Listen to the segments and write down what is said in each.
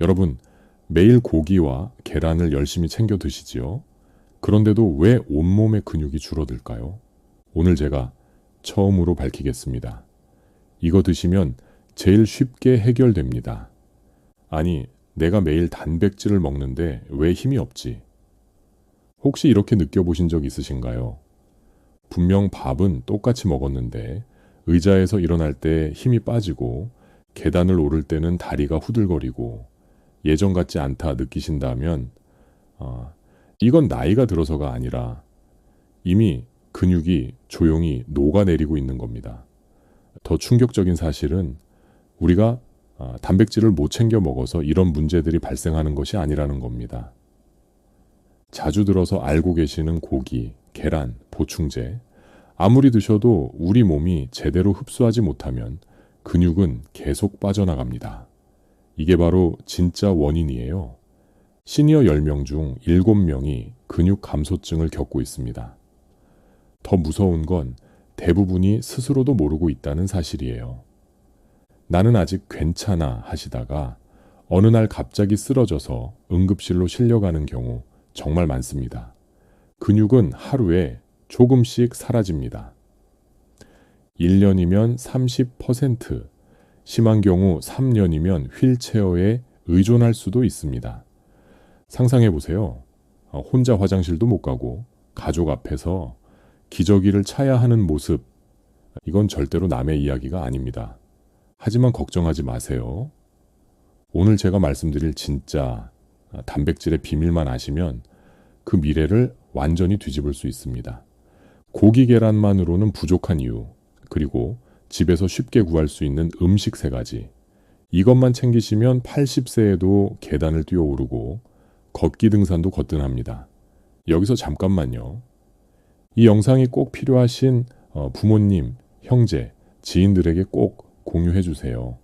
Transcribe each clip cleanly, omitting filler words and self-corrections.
여러분, 매일 고기와 계란을 열심히 챙겨 드시지요? 그런데도 왜 온몸의 근육이 줄어들까요? 오늘 제가 처음으로 밝히겠습니다. 이거 드시면 제일 쉽게 해결됩니다. 아니, 내가 매일 단백질을 먹는데 왜 힘이 없지? 혹시 이렇게 느껴보신 적 있으신가요? 분명 밥은 똑같이 먹었는데 의자에서 일어날 때 힘이 빠지고 계단을 오를 때는 다리가 후들거리고 예전 같지 않다 느끼신다면 이건 나이가 들어서가 아니라 이미 근육이 조용히 녹아내리고 있는 겁니다. 더 충격적인 사실은 우리가 단백질을 못 챙겨 먹어서 이런 문제들이 발생하는 것이 아니라는 겁니다. 자주 들어서 알고 계시는 고기, 계란, 보충제, 아무리 드셔도 우리 몸이 제대로 흡수하지 못하면 근육은 계속 빠져나갑니다. 이게 바로 진짜 원인이에요. 시니어 10명 중 7명이 근육 감소증을 겪고 있습니다. 더 무서운 건 대부분이 스스로도 모르고 있다는 사실이에요. 나는 아직 괜찮아 하시다가 어느 날 갑자기 쓰러져서 응급실로 실려가는 경우 정말 많습니다. 근육은 하루에 조금씩 사라집니다. 1년이면 30%, 심한 경우 3년이면 휠체어에 의존할 수도 있습니다. 상상해 보세요. 혼자 화장실도 못 가고 가족 앞에서 기저귀를 차야 하는 모습, 이건 절대로 남의 이야기가 아닙니다. 하지만 걱정하지 마세요. 오늘 제가 말씀드릴 진짜 단백질의 비밀만 아시면 그 미래를 완전히 뒤집을 수 있습니다. 고기 계란만으로는 부족한 이유, 그리고 집에서 쉽게 구할 수 있는 음식 3가지. 이것만 챙기시면 80세에도 계단을 뛰어오르고 걷기 등산도 거뜬합니다. 여기서 잠깐만요. 이 영상이 꼭 필요하신 부모님, 형제, 지인들에게 꼭 공유해 주세요.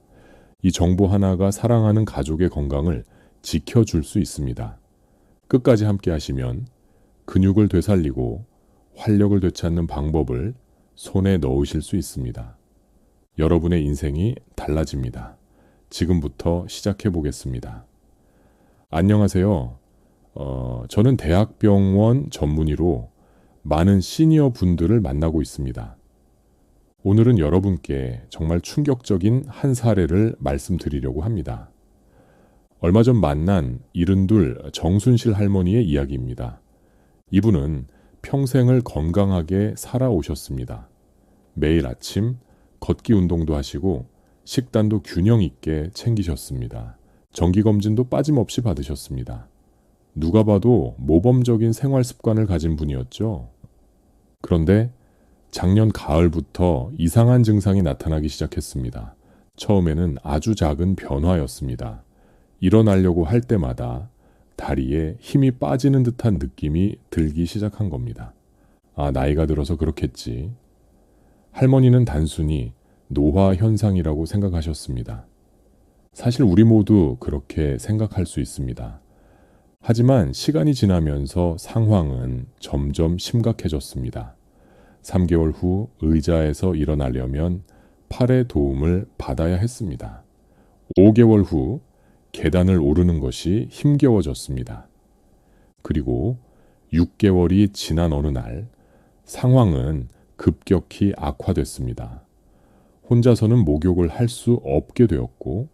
이 정보 하나가 사랑하는 가족의 건강을 지켜줄 수 있습니다. 끝까지 함께 하시면 근육을 되살리고 활력을 되찾는 방법을 손에 넣으실 수 있습니다. 여러분의 인생이 달라집니다. 지금부터 시작해 보겠습니다. 안녕하세요. 저는 대학병원 전문의로 많은 시니어 분들을 만나고 있습니다. 오늘은 여러분께 정말 충격적인 한 사례를 말씀드리려고 합니다. 얼마 전 만난 72 정순실 할머니의 이야기입니다. 이분은 평생을 건강하게 살아오셨습니다. 매일 아침 걷기 운동도 하시고 식단도 균형 있게 챙기셨습니다. 정기검진도 빠짐없이 받으셨습니다. 누가 봐도 모범적인 생활 습관을 가진 분이었죠. 그런데 작년 가을부터 이상한 증상이 나타나기 시작했습니다. 처음에는 아주 작은 변화였습니다. 일어나려고 할 때마다 다리에 힘이 빠지는 듯한 느낌이 들기 시작한 겁니다. 나이가 들어서 그렇겠지. 할머니는 단순히 노화 현상이라고 생각하셨습니다. 사실 우리 모두 그렇게 생각할 수 있습니다. 하지만 시간이 지나면서 상황은 점점 심각해졌습니다. 3개월 후 의자에서 일어나려면 팔의 도움을 받아야 했습니다. 5개월 후 계단을 오르는 것이 힘겨워졌습니다. 그리고 6개월이 지난 어느 날 상황은 급격히 악화됐습니다. 혼자서는 목욕을 할 수 없게 되었고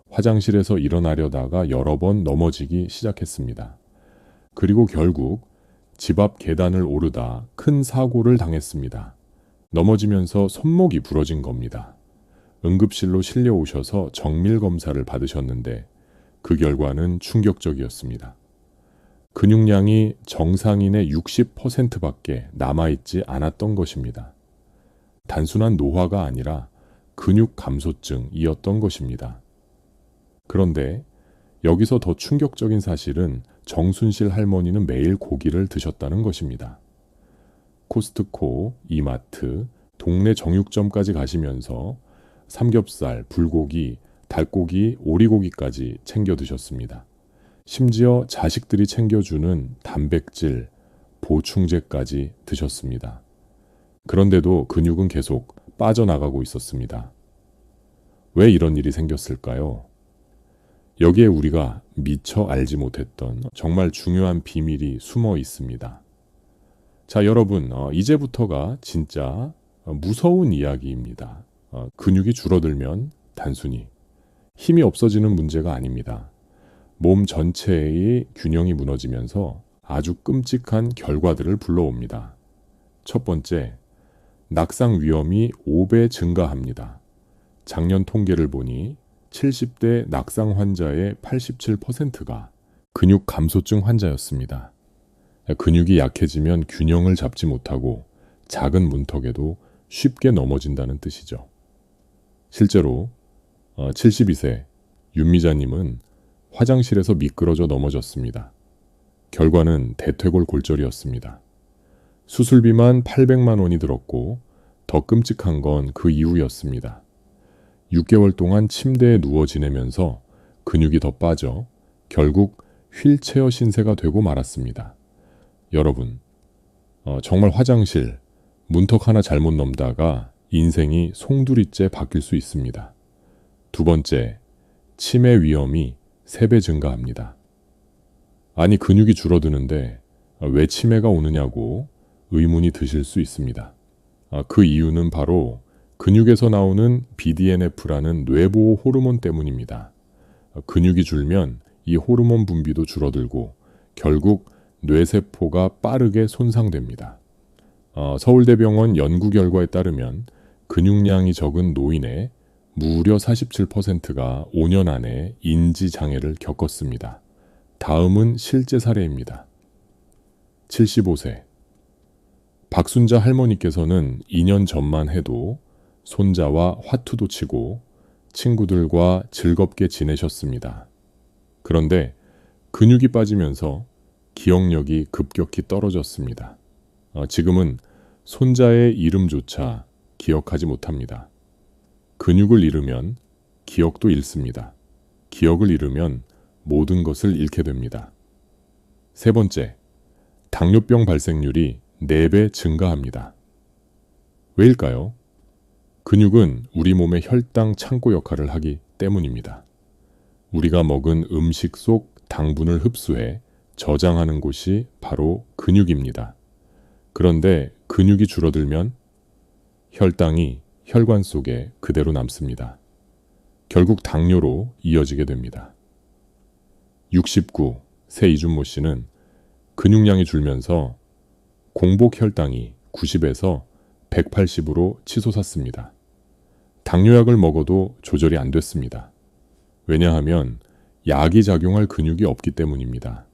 화장실에서 일어나려다가 여러 번 넘어지기 시작했습니다. 그리고 결국 집 앞 계단을 오르다 큰 사고를 당했습니다. 넘어지면서 손목이 부러진 겁니다. 응급실로 실려오셔서 정밀 검사를 받으셨는데 그 결과는 충격적이었습니다. 근육량이 정상인의 60%밖에 남아있지 않았던 것입니다. 단순한 노화가 아니라 근육 감소증이었던 것입니다. 그런데 여기서 더 충격적인 사실은 정순실 할머니는 매일 고기를 드셨다는 것입니다. 코스트코, 이마트, 동네 정육점까지 가시면서 삼겹살, 불고기, 닭고기, 오리고기까지 챙겨 드셨습니다. 심지어 자식들이 챙겨주는 단백질, 보충제까지 드셨습니다. 그런데도 근육은 계속 빠져나가고 있었습니다. 왜 이런 일이 생겼을까요? 여기에 우리가 미처 알지 못했던 정말 중요한 비밀이 숨어 있습니다. 자, 여러분, 이제부터가 진짜 무서운 이야기입니다. 근육이 줄어들면 단순히 힘이 없어지는 문제가 아닙니다. 몸 전체의 균형이 무너지면서 아주 끔찍한 결과들을 불러옵니다. 첫 번째, 낙상 위험이 5배 증가합니다. 작년 통계를 보니 70대 낙상 환자의 87%가 근육 감소증 환자였습니다. 근육이 약해지면 균형을 잡지 못하고 작은 문턱에도 쉽게 넘어진다는 뜻이죠. 실제로 72세 윤미자님은 화장실에서 미끄러져 넘어졌습니다. 결과는 대퇴골 골절이었습니다. 수술비만 800만 원이 들었고 더 끔찍한 건 그 이후였습니다. 6개월 동안 침대에 누워 지내면서 근육이 더 빠져 결국 휠체어 신세가 되고 말았습니다. 여러분, 정말 화장실, 문턱 하나 잘못 넘다가 인생이 송두리째 바뀔 수 있습니다. 두 번째, 치매 위험이 3배 증가합니다. 아니, 근육이 줄어드는데 왜 치매가 오느냐고 의문이 드실 수 있습니다. 그 이유는 바로 근육에서 나오는 BDNF라는 뇌보호 호르몬 때문입니다. 근육이 줄면 이 호르몬 분비도 줄어들고 결국 뇌세포가 빠르게 손상됩니다. 서울대병원 연구 결과에 따르면 근육량이 적은 노인의 무려 47%가 5년 안에 인지장애를 겪었습니다. 다음은 실제 사례입니다. 75세 박순자 할머니께서는 2년 전만 해도 손자와 화투도 치고 친구들과 즐겁게 지내셨습니다. 그런데 근육이 빠지면서 기억력이 급격히 떨어졌습니다. 지금은 손자의 이름조차 기억하지 못합니다. 근육을 잃으면 기억도 잃습니다. 기억을 잃으면 모든 것을 잃게 됩니다. 세 번째, 당뇨병 발생률이 4배 증가합니다. 왜일까요? 근육은 우리 몸의 혈당 창고 역할을 하기 때문입니다. 우리가 먹은 음식 속 당분을 흡수해 저장하는 곳이 바로 근육입니다. 그런데 근육이 줄어들면 혈당이 혈관 속에 그대로 남습니다. 결국 당뇨로 이어지게 됩니다. 69세 이준모 씨는 근육량이 줄면서 공복 혈당이 90에서 180으로 치솟았습니다. 당뇨약을 먹어도 조절이 안 됐습니다. 왜냐하면 약이 작용할 근육이 없기 때문입니다.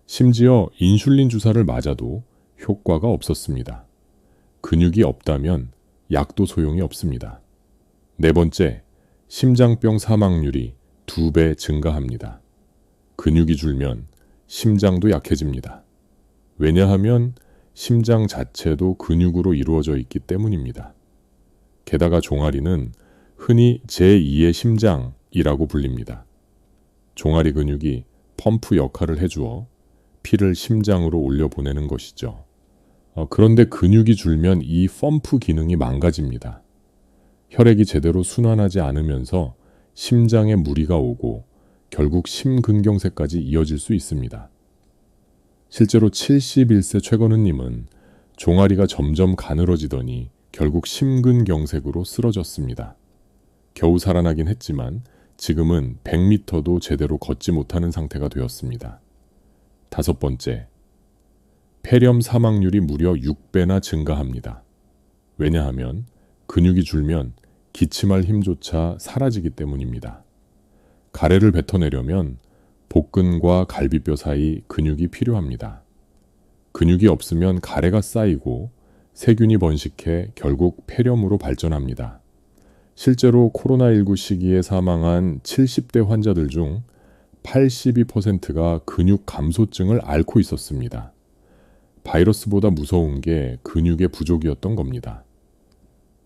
심지어 인슐린 주사를 맞아도 효과가 없었습니다. 근육이 없다면 약도 소용이 없습니다. 네 번째, 심장병 사망률이 2배 증가합니다. 근육이 줄면 심장도 약해집니다. 왜냐하면 심장 자체도 근육으로 이루어져 있기 때문입니다. 게다가 종아리는 흔히 제2의 심장이라고 불립니다. 종아리 근육이 펌프 역할을 해주어 피를 심장으로 올려보내는 것이죠. 그런데 근육이 줄면 이 펌프 기능이 망가집니다. 혈액이 제대로 순환하지 않으면서 심장에 무리가 오고 결국 심근경색까지 이어질 수 있습니다. 실제로 71세 최건우님은 종아리가 점점 가늘어지더니 결국 심근경색으로 쓰러졌습니다. 겨우 살아나긴 했지만 지금은 100m도 제대로 걷지 못하는 상태가 되었습니다. 다섯 번째, 폐렴 사망률이 무려 6배나 증가합니다. 왜냐하면 근육이 줄면 기침할 힘조차 사라지기 때문입니다. 가래를 뱉어내려면 복근과 갈비뼈 사이 근육이 필요합니다. 근육이 없으면 가래가 쌓이고 세균이 번식해 결국 폐렴으로 발전합니다. 실제로 코로나19 시기에 사망한 70대 환자들 중 82%가 근육 감소증을 앓고 있었습니다. 바이러스보다 무서운 게 근육의 부족이었던 겁니다.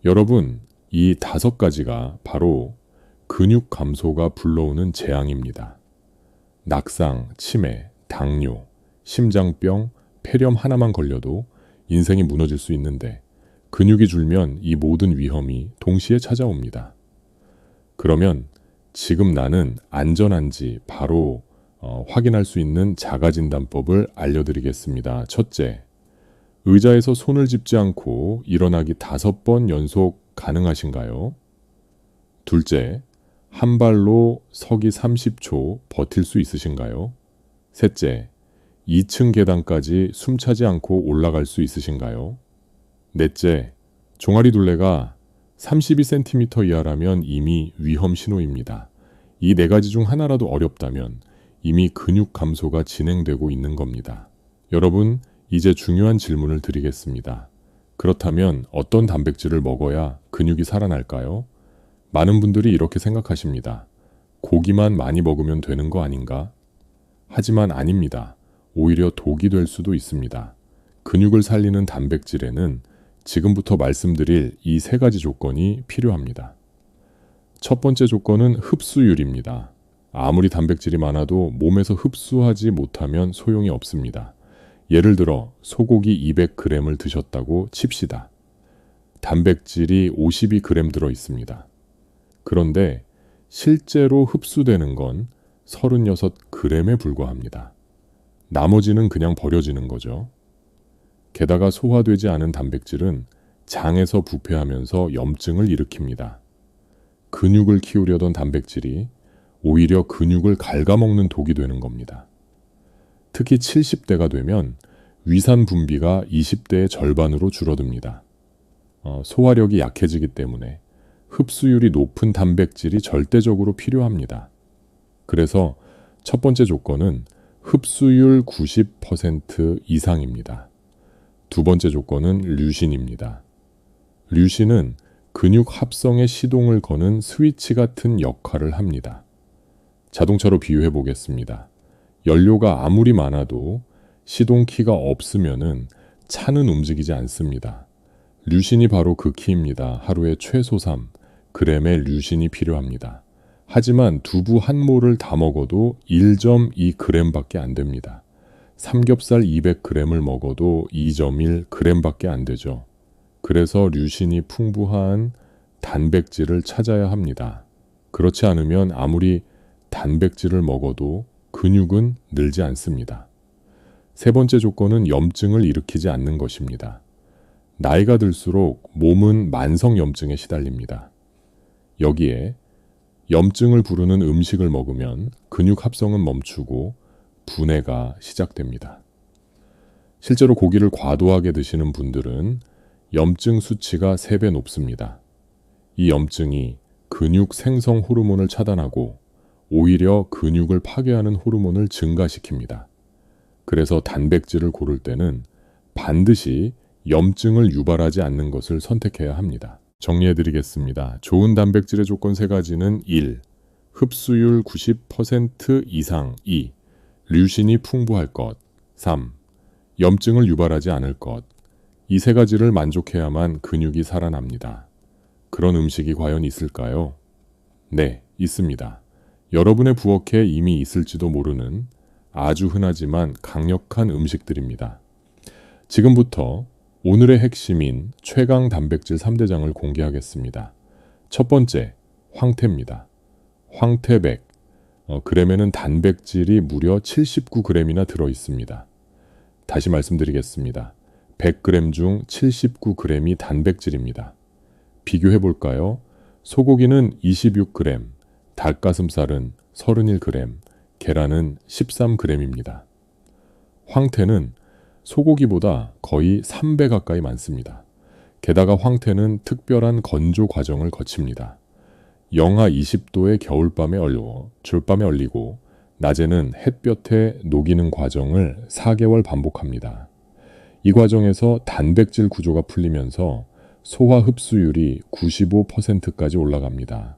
여러분, 이 5가지가 바로 근육 감소가 불러오는 재앙입니다. 낙상, 치매, 당뇨, 심장병, 폐렴 하나만 걸려도 인생이 무너질 수 있는데 근육이 줄면 이 모든 위험이 동시에 찾아옵니다. 그러면 지금 나는 안전한지 바로 확인할 수 있는 자가진단법을 알려드리겠습니다. 첫째, 의자에서 손을 짚지 않고 일어나기 5번 연속 가능하신가요? 둘째, 한 발로 서기 30초 버틸 수 있으신가요? 셋째, 2층 계단까지 숨차지 않고 올라갈 수 있으신가요? 넷째, 종아리 둘레가 32cm 이하라면 이미 위험 신호입니다. 이 네 가지 중 하나라도 어렵다면 이미 근육 감소가 진행되고 있는 겁니다. 여러분, 이제 중요한 질문을 드리겠습니다. 그렇다면 어떤 단백질을 먹어야 근육이 살아날까요? 많은 분들이 이렇게 생각하십니다. 고기만 많이 먹으면 되는 거 아닌가? 하지만 아닙니다. 오히려 독이 될 수도 있습니다. 근육을 살리는 단백질에는 지금부터 말씀드릴 이 3가지 조건이 필요합니다. 첫 번째 조건은 흡수율입니다. 아무리 단백질이 많아도 몸에서 흡수하지 못하면 소용이 없습니다. 예를 들어 소고기 200g을 드셨다고 칩시다. 단백질이 52g 들어 있습니다. 그런데 실제로 흡수되는 건 36g에 불과합니다. 나머지는 그냥 버려지는 거죠. 게다가 소화되지 않은 단백질은 장에서 부패하면서 염증을 일으킵니다. 근육을 키우려던 단백질이 오히려 근육을 갉아먹는 독이 되는 겁니다. 특히 70대가 되면 위산 분비가 20대의 절반으로 줄어듭니다. 소화력이 약해지기 때문에 흡수율이 높은 단백질이 절대적으로 필요합니다. 그래서 첫 번째 조건은 흡수율 90% 이상입니다. 두 번째 조건은 류신입니다. 류신은 근육 합성의 시동을 거는 스위치 같은 역할을 합니다. 자동차로 비유해 보겠습니다. 연료가 아무리 많아도 시동키가 없으면은 차는 움직이지 않습니다. 류신이 바로 그 키입니다. 하루에 최소 3g의 류신이 필요합니다. 하지만 두부 한 모를 다 먹어도 1.2g 밖에 안 됩니다. 삼겹살 200g을 먹어도 2.1g 밖에 안 되죠. 그래서 류신이 풍부한 단백질을 찾아야 합니다. 그렇지 않으면 아무리 단백질을 먹어도 근육은 늘지 않습니다. 세 번째 조건은 염증을 일으키지 않는 것입니다. 나이가 들수록 몸은 만성염증에 시달립니다. 여기에 염증을 부르는 음식을 먹으면 근육 합성은 멈추고 분해가 시작됩니다. 실제로 고기를 과도하게 드시는 분들은 염증 수치가 3배 높습니다. 이 염증이 근육 생성 호르몬을 차단하고 오히려 근육을 파괴하는 호르몬을 증가시킵니다. 그래서 단백질을 고를 때는 반드시 염증을 유발하지 않는 것을 선택해야 합니다. 정리해드리겠습니다. 좋은 단백질의 조건 3가지는 1. 흡수율 90% 이상 2. 류신이 풍부할 것 3. 염증을 유발하지 않을 것 이 3가지를 만족해야만 근육이 살아납니다. 그런 음식이 과연 있을까요? 네, 있습니다. 여러분의 부엌에 이미 있을지도 모르는 아주 흔하지만 강력한 음식들입니다. 지금부터 오늘의 핵심인 최강 단백질 3대장을 공개하겠습니다. 첫 번째, 황태입니다. 황태 100, g에는 단백질이 무려 79g이나 들어있습니다. 다시 말씀드리겠습니다. 100g 중 79g이 단백질입니다. 비교해 볼까요? 소고기는 26g, 닭가슴살은 31g, 계란은 13g입니다. 황태는 소고기보다 거의 3배 가까이 많습니다. 게다가 황태는 특별한 건조 과정을 거칩니다. 영하 20도의 겨울밤에 얼리고 낮에는 햇볕에 녹이는 과정을 4개월 반복합니다. 이 과정에서 단백질 구조가 풀리면서 소화 흡수율이 95%까지 올라갑니다.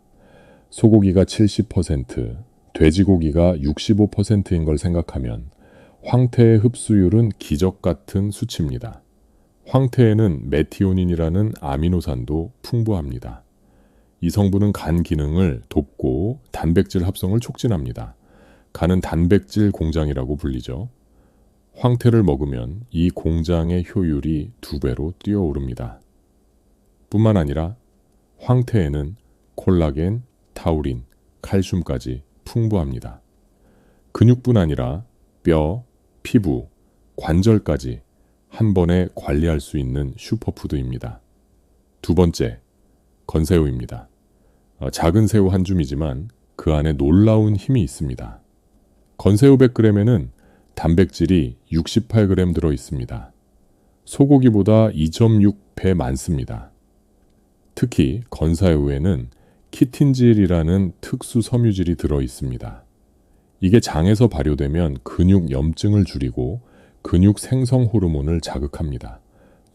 소고기가 70%, 돼지고기가 65%인 걸 생각하면 황태의 흡수율은 기적 같은 수치입니다. 황태에는 메티오닌이라는 아미노산도 풍부합니다. 이 성분은 간 기능을 돕고 단백질 합성을 촉진합니다. 간은 단백질 공장이라고 불리죠. 황태를 먹으면 이 공장의 효율이 2배로 뛰어오릅니다. 뿐만 아니라 황태에는 콜라겐, 타우린, 칼슘까지 풍부합니다. 근육뿐 아니라 뼈, 피부, 관절까지 한 번에 관리할 수 있는 슈퍼푸드입니다. 두 번째, 건새우입니다. 작은 새우 한 줌이지만 그 안에 놀라운 힘이 있습니다. 건새우 100g에는 단백질이 68g 들어 있습니다. 소고기보다 2.6배 많습니다. 특히 건새우에는 키틴질이라는 특수 섬유질이 들어 있습니다. 이게 장에서 발효되면 근육 염증을 줄이고 근육 생성 호르몬을 자극합니다.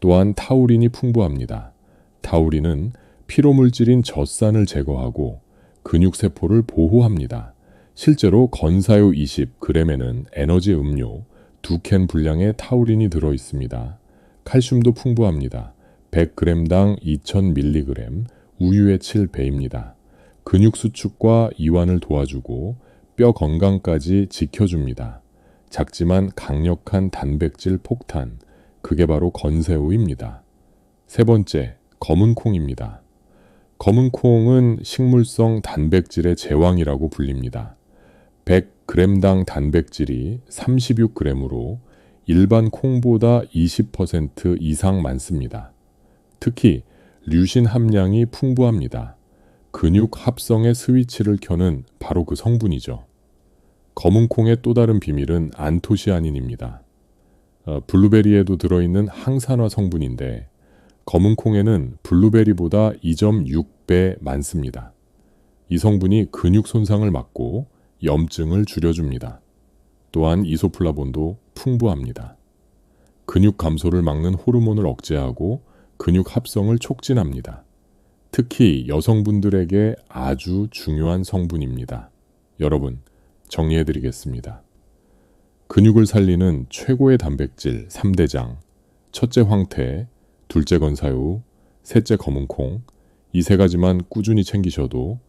또한 타우린이 풍부합니다. 타우린은 피로물질인 젖산을 제거하고 근육세포를 보호합니다. 실제로 건새우 20g에는 에너지 음료 2캔 분량의 타우린이 들어 있습니다. 칼슘도 풍부합니다. 100g당 2000mg, 우유의 7배입니다. 근육 수축과 이완을 도와주고 뼈 건강까지 지켜줍니다. 작지만 강력한 단백질 폭탄, 그게 바로 건새우입니다. 세 번째, 검은 콩입니다. 검은 콩은 식물성 단백질의 제왕이라고 불립니다. 100g당 단백질이 36g으로 일반 콩보다 20% 이상 많습니다. 특히 류신 함량이 풍부합니다. 근육 합성의 스위치를 켜는 바로 그 성분이죠. 검은 콩의 또 다른 비밀은 안토시아닌입니다. 블루베리에도 들어있는 항산화 성분인데 검은 콩에는 블루베리보다 2.6배 많습니다. 이 성분이 근육 손상을 막고 염증을 줄여줍니다. 또한 이소플라본도 풍부합니다. 근육 감소를 막는 호르몬을 억제하고 근육 합성을 촉진합니다. 특히 여성분들에게 아주 중요한 성분입니다. 여러분, 정리해드리겠습니다. 근육을 살리는 최고의 단백질 3대장, 첫째 황태, 둘째 건새우, 셋째 검은콩, 이 세 가지만 꾸준히 챙기셔도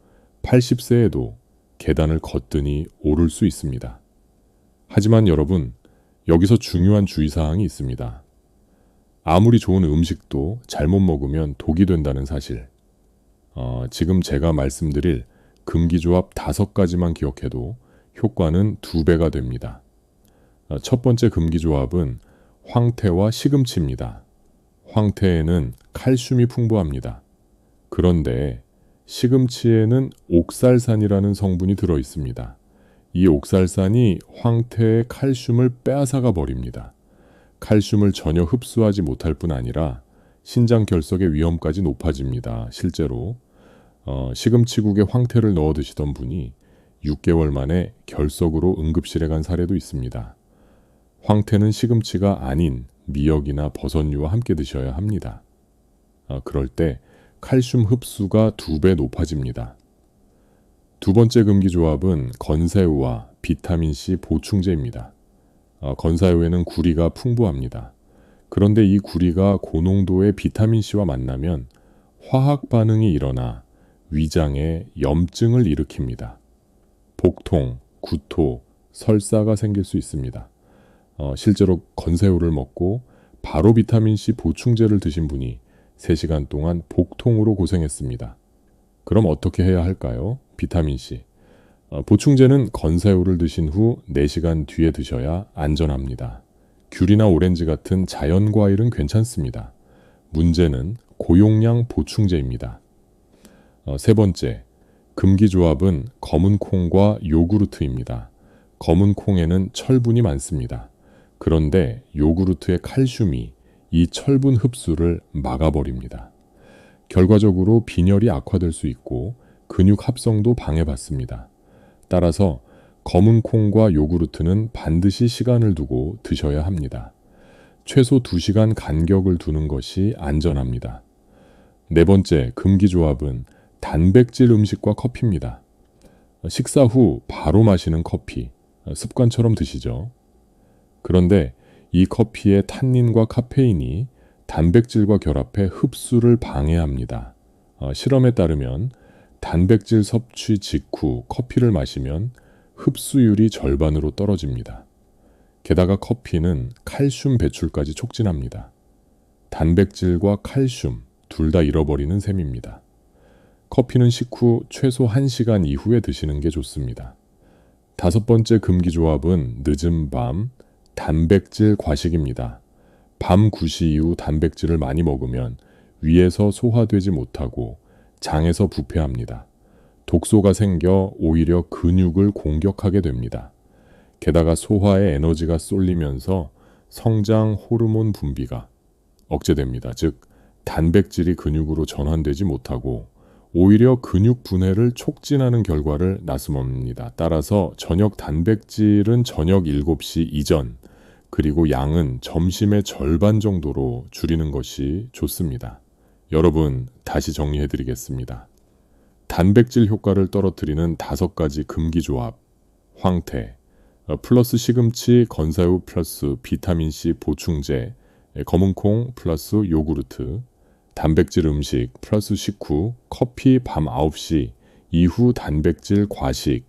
80세에도 계단을 거뜬히 오를 수 있습니다. 하지만 여러분, 여기서 중요한 주의사항이 있습니다. 아무리 좋은 음식도 잘못 먹으면 독이 된다는 사실. 지금 제가 말씀드릴 금기조합 5가지만 기억해도 효과는 2배가 됩니다. 첫 번째 금기조합은 황태와 시금치입니다. 황태에는 칼슘이 풍부합니다. 그런데 시금치에는 옥살산이라는 성분이 들어 있습니다. 이 옥살산이 황태의 칼슘을 빼앗아가 버립니다. 칼슘을 전혀 흡수하지 못할 뿐 아니라 신장 결석의 위험까지 높아집니다. 실제로 시금치국에 황태를 넣어 드시던 분이 6개월 만에 결석으로 응급실에 간 사례도 있습니다. 황태는 시금치가 아닌 미역이나 버섯류와 함께 드셔야 합니다. 그럴 때 칼슘 흡수가 2배 높아집니다. 두 번째 금기조합은 건새우와 비타민C 보충제입니다. 건새우에는 구리가 풍부합니다. 그런데 이 구리가 고농도의 비타민C와 만나면 화학 반응이 일어나 위장에 염증을 일으킵니다. 복통, 구토, 설사가 생길 수 있습니다. 실제로 건새우를 먹고 바로 비타민C 보충제를 드신 분이 3시간 동안 복통으로 고생했습니다. 그럼 어떻게 해야 할까요? 비타민C. 보충제는 건새우를 드신 후 4시간 뒤에 드셔야 안전합니다. 귤이나 오렌지 같은 자연 과일은 괜찮습니다. 문제는 고용량 보충제입니다. 세 번째, 금기조합은 검은 콩과 요구르트입니다. 검은 콩에는 철분이 많습니다. 그런데 요구르트의 칼슘이 이 철분 흡수를 막아버립니다. 결과적으로 빈혈이 악화될 수 있고 근육 합성도 방해받습니다. 따라서 검은 콩과 요구르트는 반드시 시간을 두고 드셔야 합니다. 최소 2시간 간격을 두는 것이 안전합니다. 네 번째, 금기조합은 단백질 음식과 커피입니다. 식사 후 바로 마시는 커피, 습관처럼 드시죠. 그런데 이 커피의 탄닌과 카페인이 단백질과 결합해 흡수를 방해합니다. 실험에 따르면 단백질 섭취 직후 커피를 마시면 흡수율이 절반으로 떨어집니다. 게다가 커피는 칼슘 배출까지 촉진합니다. 단백질과 칼슘 둘 다 잃어버리는 셈입니다. 커피는 식후 최소 1시간 이후에 드시는 게 좋습니다. 5번째 금기조합은 늦은 밤 단백질 과식입니다. 밤 9시 이후 단백질을 많이 먹으면 위에서 소화되지 못하고 장에서 부패합니다. 독소가 생겨 오히려 근육을 공격하게 됩니다. 게다가 소화에 에너지가 쏠리면서 성장 호르몬 분비가 억제됩니다. 즉, 단백질이 근육으로 전환되지 못하고 오히려 근육 분해를 촉진하는 결과를 나타냅니다. 따라서 저녁 단백질은 저녁 7시 이전, 그리고 양은 점심의 절반 정도로 줄이는 것이 좋습니다. 여러분, 다시 정리해 드리겠습니다. 단백질 효과를 떨어뜨리는 5가지 금기조합: 황태, 플러스 시금치, 건사유 플러스 비타민C 보충제, 검은콩 플러스 요구르트, 단백질 음식 플러스 식후, 커피 밤 9시 이후 단백질 과식,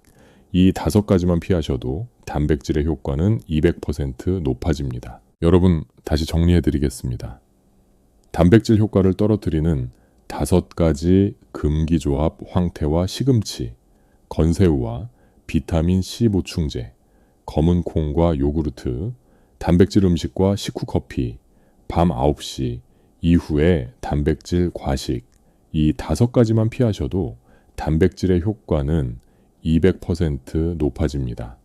이 5가지만 피하셔도 단백질의 효과는 200% 높아집니다. 여러분, 다시 정리해 드리겠습니다. 단백질 효과를 떨어뜨리는 5가지 금기조합: 황태와 시금치, 건새우와 비타민C 보충제, 검은콩과 요구르트, 단백질 음식과 식후 커피, 밤 9시 이후에 단백질 과식, 이 5가지만 피하셔도 단백질의 효과는 200% 높아집니다.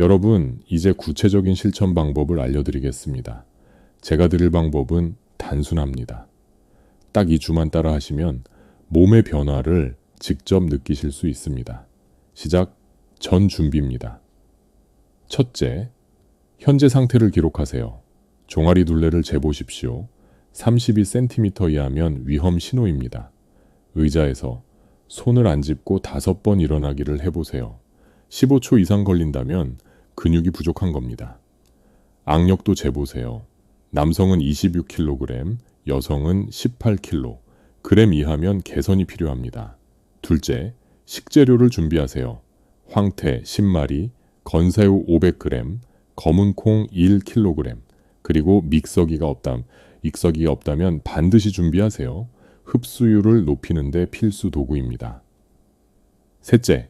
여러분, 이제 구체적인 실천 방법을 알려드리겠습니다. 제가 드릴 방법은 단순합니다. 딱 2주만 따라 하시면 몸의 변화를 직접 느끼실 수 있습니다. 시작 전 준비입니다. 첫째, 현재 상태를 기록하세요. 종아리 둘레를 재보십시오. 32cm 이하면 위험 신호입니다. 의자에서 손을 안 짚고 5번 일어나기를 해보세요. 15초 이상 걸린다면 근육이 부족한 겁니다. 악력도 재보세요. 남성은 26kg, 여성은 18kg, 그램 이하면 개선이 필요합니다. 둘째, 식재료를 준비하세요. 황태 10마리, 건새우 500g, 검은콩 1kg, 그리고 익서기가 없다면 반드시 준비하세요. 흡수율을 높이는 데 필수 도구입니다. 셋째,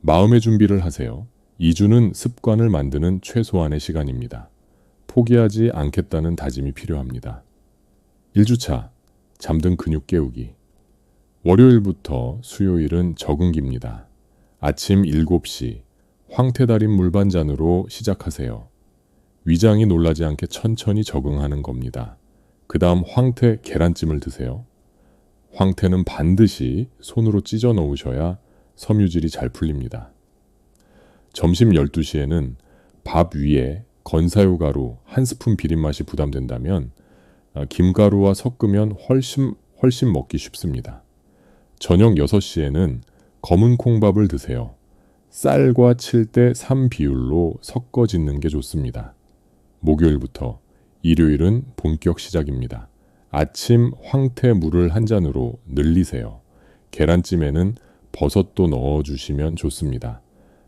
마음의 준비를 하세요. 2주는 습관을 만드는 최소한의 시간입니다. 포기하지 않겠다는 다짐이 필요합니다. 1주차, 잠든 근육 깨우기. 월요일부터 수요일은 적응기입니다. 아침 7시, 황태 달인 물 반 잔으로 시작하세요. 위장이 놀라지 않게 천천히 적응하는 겁니다. 그 다음 황태 계란찜을 드세요. 황태는 반드시 손으로 찢어 넣으셔야 섬유질이 잘 풀립니다. 점심 12시에는 밥 위에 건사유 가루 1스푼 비린 맛이 부담된다면 김가루와 섞으면 훨씬 먹기 쉽습니다. 저녁 6시에는 검은 콩밥을 드세요. 쌀과 7대 3 비율로 섞어 짓는 게 좋습니다. 목요일부터 일요일은 본격 시작입니다. 아침 황태 물을 한 잔으로 늘리세요. 계란찜에는 버섯도 넣어주시면 좋습니다.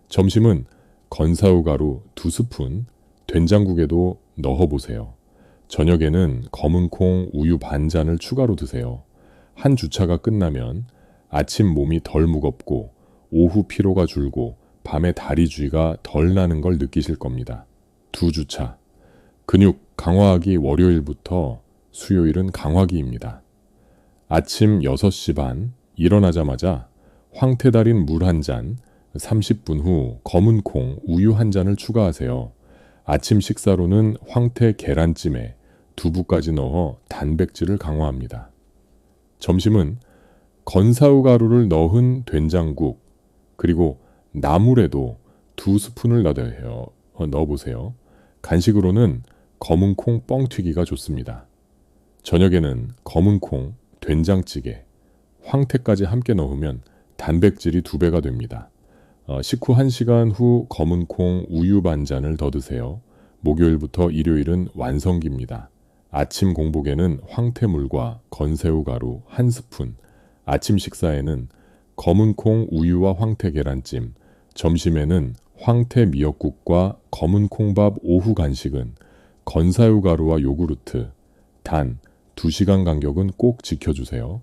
점심은 건사우 가루 2스푼, 된장국에도 넣어보세요. 저녁에는 검은콩 우유 반잔을 추가로 드세요. 한 주차가 끝나면 아침 몸이 덜 무겁고 오후 피로가 줄고 밤에 다리 쥐가 덜 나는 걸 느끼실 겁니다. 2주차, 근육 강화하기 월요일부터 수요일은 강화기입니다. 아침 6시 반 일어나자마자 황태 달인 물 한 잔, 30분 후 검은콩 우유 한 잔을 추가하세요. 아침 식사로는 황태 계란찜에 두부까지 넣어 단백질을 강화합니다. 점심은 건사우 가루를 넣은 된장국, 그리고 나물에도 2스푼을 넣어보세요. 간식으로는 검은콩 뻥튀기가 좋습니다. 저녁에는 검은콩, 된장찌개, 황태까지 함께 넣으면 단백질이 2배가 됩니다. 식후 1시간 후 검은콩 우유 반잔을 더 드세요. 목요일부터 일요일은 완성기입니다. 아침 공복에는 황태물과 건새우 가루 1스푼, 아침 식사에는 검은콩 우유와 황태 계란찜, 점심에는 황태 미역국과 검은콩밥, 오후 간식은 건사유 가루와 요구르트, 단 2시간 간격은 꼭 지켜주세요.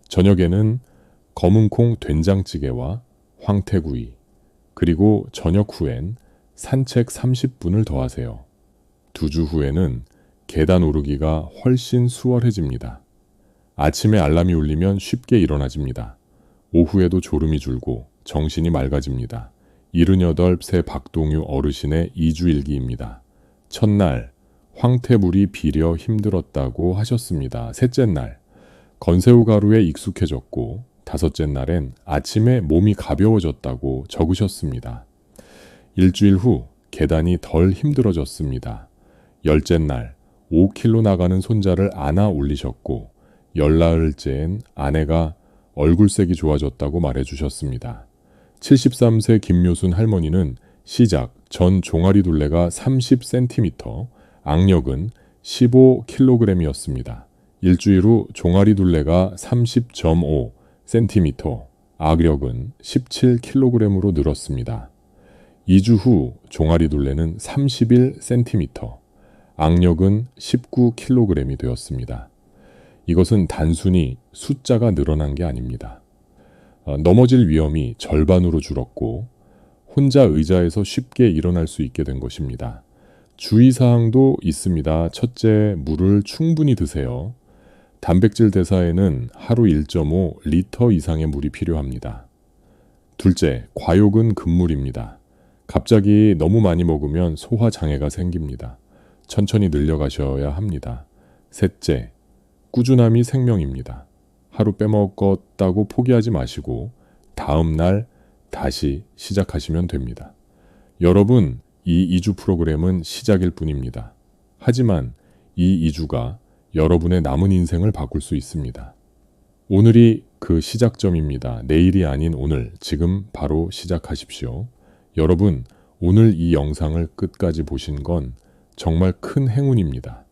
저녁에는 검은콩 된장찌개와 황태구이, 그리고 저녁 후엔 산책 30분을 더하세요. 2주 후에는 계단 오르기가 훨씬 수월해집니다. 아침에 알람이 울리면 쉽게 일어나집니다. 오후에도 졸음이 줄고 정신이 맑아집니다. 78세 박동유 어르신의 2주일기입니다. 첫날, 황태물이 비려 힘들었다고 하셨습니다. 셋째 날, 건새우 가루에 익숙해졌고, 5째 날엔 아침에 몸이 가벼워졌다고 적으셨습니다. 일주일 후 계단이 덜 힘들어졌습니다. 10째 날, 5kg 나가는 손자를 안아 올리셨고, 열나흘째엔 아내가 얼굴색이 좋아졌다고 말해주셨습니다. 73세 김묘순 할머니는 시작 전 종아리 둘레가 30cm, 악력은 15kg이었습니다. 일주일 후 종아리 둘레가 30.5cm, 악력은 17kg으로 늘었습니다. 2주 후 종아리 둘레는 31cm, 악력은 19kg이 되었습니다. 이것은 단순히 숫자가 늘어난 게 아닙니다. 넘어질 위험이 절반으로 줄었고 혼자 의자에서 쉽게 일어날 수 있게 된 것입니다. 주의사항도 있습니다. 첫째, 물을 충분히 드세요. 단백질 대사에는 하루 1.5리터 이상의 물이 필요합니다. 둘째, 과욕은 금물입니다. 갑자기 너무 많이 먹으면 소화장애가 생깁니다. 천천히 늘려가셔야 합니다. 셋째, 꾸준함이 생명입니다. 하루 빼먹었다고 포기하지 마시고 다음 날 다시 시작하시면 됩니다. 여러분, 이 2주 프로그램은 시작일 뿐입니다. 하지만 이 2주가 여러분의 남은 인생을 바꿀 수 있습니다. 오늘이 그 시작점입니다. 내일이 아닌 오늘, 지금 바로 시작하십시오. 여러분, 오늘 이 영상을 끝까지 보신 건 정말 큰 행운입니다.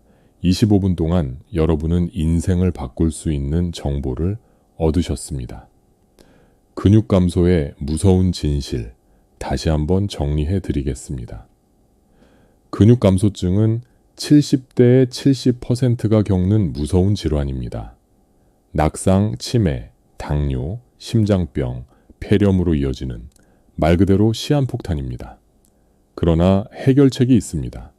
25분 동안 여러분은 인생을 바꿀 수 있는 정보를 얻으셨습니다. 근육 감소의 무서운 진실, 다시 한번 정리해 드리겠습니다. 근육 감소증은 70대의 70%가 겪는 무서운 질환입니다. 낙상, 치매, 당뇨, 심장병, 폐렴으로 이어지는 말 그대로 시한폭탄입니다. 그러나 해결책이 있습니다.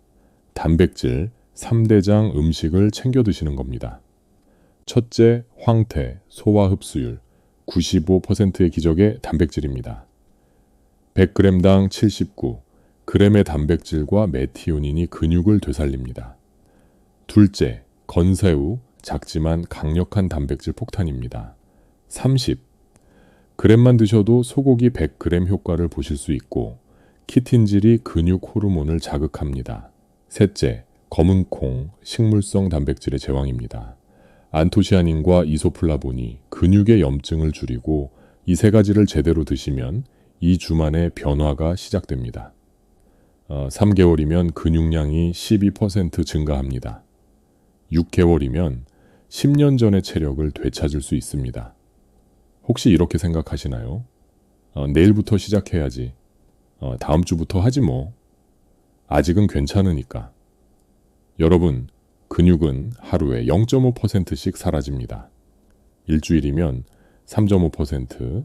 단백질 3대장 음식을 챙겨 드시는 겁니다. 첫째, 황태, 소화 흡수율 95%의 기적의 단백질입니다. 100g당 79g의 단백질과 메티오닌이 근육을 되살립니다. 둘째, 건새우, 작지만 강력한 단백질 폭탄입니다. 30g만 드셔도 소고기 100g 효과를 보실 수 있고 키틴질이 근육 호르몬을 자극합니다. 셋째, 검은콩, 식물성 단백질의 제왕입니다. 안토시아닌과 이소플라본이 근육의 염증을 줄이고 이 세 가지를 제대로 드시면 2주 만에 변화가 시작됩니다. 3개월이면 근육량이 12% 증가합니다. 6개월이면 10년 전의 체력을 되찾을 수 있습니다. 혹시 이렇게 생각하시나요? 내일부터 시작해야지. 다음 주부터 하지 뭐. 아직은 괜찮으니까. 여러분, 근육은 하루에 0.5%씩 사라집니다. 일주일이면 3.5%,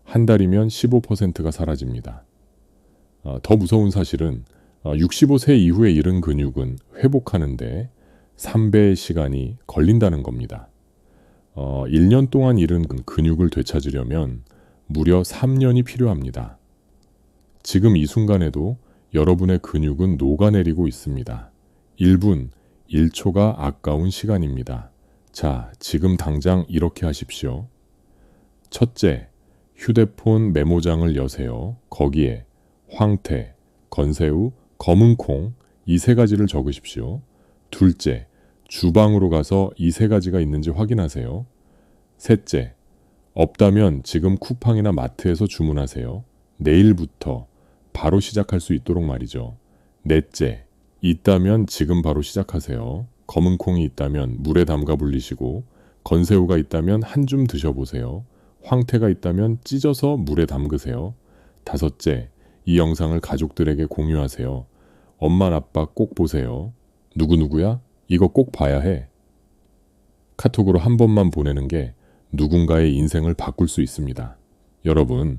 한 달이면 15%가 사라집니다. 더 무서운 사실은 65세 이후에 잃은 근육은 회복하는데 3배의 시간이 걸린다는 겁니다. 1년 동안 잃은 근육을 되찾으려면 무려 3년이 필요합니다. 지금 이 순간에도 여러분의 근육은 녹아내리고 있습니다. 1분, 1초가 아까운 시간입니다. 자, 지금 당장 이렇게 하십시오. 첫째, 휴대폰 메모장을 여세요. 거기에 황태, 건새우, 검은콩 이 세 가지를 적으십시오. 둘째, 주방으로 가서 이 세 가지가 있는지 확인하세요. 셋째, 없다면 지금 쿠팡이나 마트에서 주문하세요. 내일부터 바로 시작할 수 있도록 말이죠. 넷째, 있다면 지금 바로 시작하세요. 검은콩이 있다면 물에 담가 불리시고 건새우가 있다면 한 줌 드셔보세요. 황태가 있다면 찢어서 물에 담그세요. 다섯째, 이 영상을 가족들에게 공유하세요. 엄마, 아빠 꼭 보세요. 누구누구야? 이거 꼭 봐야 해. 카톡으로 한 번만 보내는 게 누군가의 인생을 바꿀 수 있습니다. 여러분,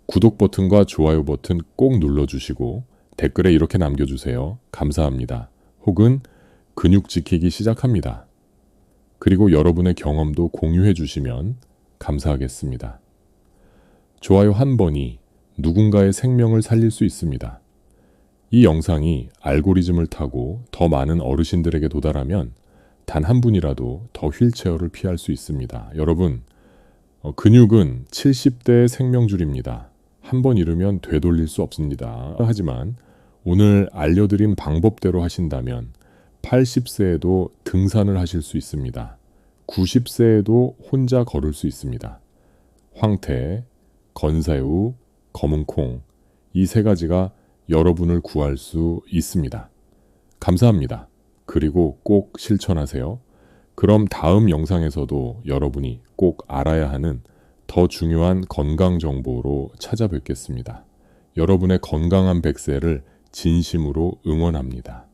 구독 버튼과 좋아요 버튼 꼭 눌러주시고 댓글에 이렇게 남겨주세요. 감사합니다. 혹은 근육 지키기 시작합니다. 그리고 여러분의 경험도 공유해 주시면 감사하겠습니다. 좋아요 한 번이 누군가의 생명을 살릴 수 있습니다. 이 영상이 알고리즘을 타고 더 많은 어르신들에게 도달하면 단 한 분이라도 더 휠체어를 피할 수 있습니다. 여러분, 근육은 70대의 생명줄입니다. 한 번 잃으면 되돌릴 수 없습니다. 하지만 오늘 알려드린 방법대로 하신다면 80세에도 등산을 하실 수 있습니다. 90세에도 혼자 걸을 수 있습니다. 황태, 건새우, 검은콩, 이 세 가지가 여러분을 구할 수 있습니다. 감사합니다. 그리고 꼭 실천하세요. 그럼 다음 영상에서도 여러분이 꼭 알아야 하는 더 중요한 건강 정보로 찾아뵙겠습니다. 여러분의 건강한 100세를 진심으로 응원합니다.